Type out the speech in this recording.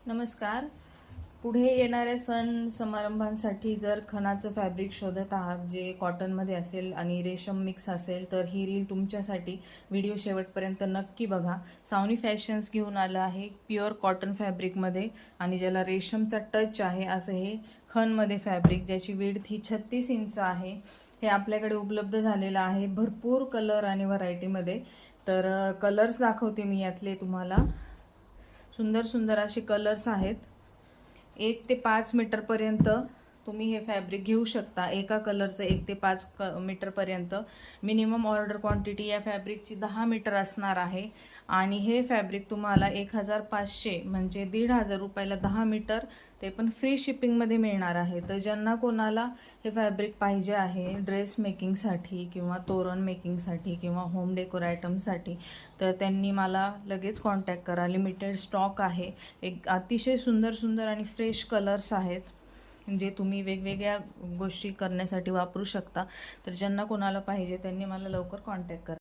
नमस्कार. पुढे येणाऱ्या सण समारंभांसाठी जर खणाचं फॅब्रिक शोधत आहात जे कॉटनमध्ये असेल आणि रेशम मिक्स असेल तर ही रील तुमच्यासाठी. व्हिडिओ शेवटपर्यंत नक्की बघा. सावनी फॅशन्स घेऊन आलं आहे प्युअर कॉटन फॅब्रिकमध्ये आणि ज्याला रेशमचा टच आहे असं हे खणमध्ये फॅब्रिक, ज्याची विड्थ ही 36 इंच आहे. हे आपल्याकडे उपलब्ध झालेलं आहे भरपूर कलर आणि व्हरायटीमध्ये. तर कलर्स दाखवते मी यातले तुम्हाला. सुंदर सुंदर असे कलर्स आहेत. 1 ते 5 मीटरपर्यंत तुम्ही हे फॅब्रिक घेऊ शकता. एका कलरचं 1 ते 5 मीटरपर्यंत. मिनिमम ऑर्डर क्वांटिटी या फॅब्रिकची 10 मीटर असणार आहे आणि हे फॅब्रिक तुम्हाला 1500 म्हणजे 1500 रुपयाला 10 मीटर, ते पण फ्री शिपिंगमध्ये मिळणार आहे. तर ज्यांना कोणाला हे फॅब्रिक पाहिजे आहे ड्रेस मेकिंगसाठी किंवा तोरण मेकिंगसाठी किंवा होम डेकोर आयटमसाठी तर त्यांनी मला लगेच कॉन्टॅक्ट करा. लिमिटेड स्टॉक आहे. एक अतिशय सुंदर सुंदर आणि फ्रेश कलर्स आहेत जे तुम्ही वेगवेगळ्या गोष्टी करण्यासाठी वापरू शकता. तर ज्यांना कोणाला पाहिजे त्यांनी मला लवकर कॉन्टॅक्ट करा.